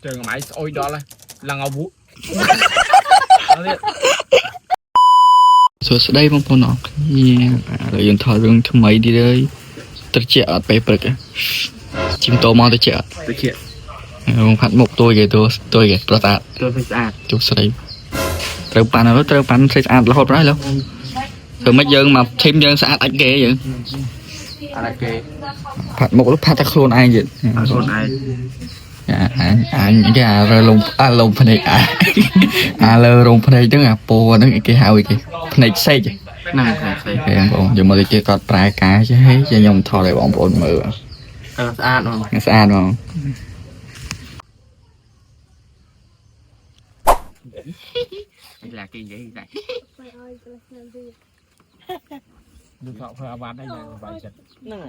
Trời máy ôi đó là ngầu vũ សួស្តីបងប្អូនអរគ្នាយើងថតរឿងថ្មីទៀតហើយត្រជាក់អត់ពេលព្រឹកជីមតមកត្រជាក់បងផាត់មុខទួយគេទួយគេប្រតាទួយស្អាតជុះស្រីត្រូវប៉ាន់ហើយត្រូវប៉ាន់ស្រីស្អាតរហូតហើយលោកធ្វើម៉េចយើងមកធីមយើងស្អាតអាចគេយើងអាចគេផាត់មុខផាត់តែខ្លួនឯងទៀតខ្លួនឯងអញគេអាលំភ្នែកអាលើរោងភ្នែកហ្នឹងអាពោហ្នឹងគេហៅគេភ្នែកសេកហ្នឹងភ្នែកសេកបងប្អូនយកមកគេគាត់ប្រែការចេះហេខ្ញុំថតឲ្យបងប្អូនមើលស្អាតហ្មងស្អាតហ្មងឡាគេនិយាយតែดูเขาเพื่ออาวัตได้ยังไปจัดนั่งไง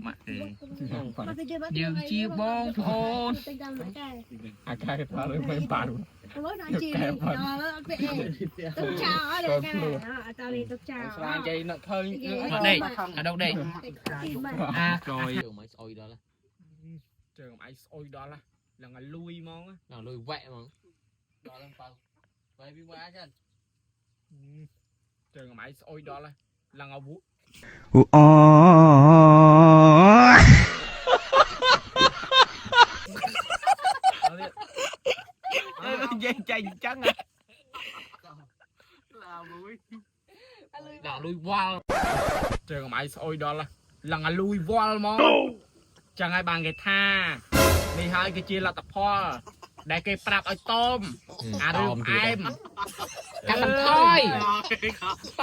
มายืมชีบองโอนอาการพาเลยไม่ปาดแกพาตุ๊กชาวอะไรกันตอนนี้ตุ๊กชาวสายใจนักเทยđây đâu đây rồi máy soi đó là trường máy soi đó là ngày lui mong là lui vẽ mong đó là bao vậy bị quá chứ trường máy ôi đó là ngầu vũ dây chạy trắng à là lui voal trường máy ôi đó là lui voal mong chẳng ai bằng cái tha đi hai cái chia là tập hoa để cái prap ở tôm à rượu em cắt thôi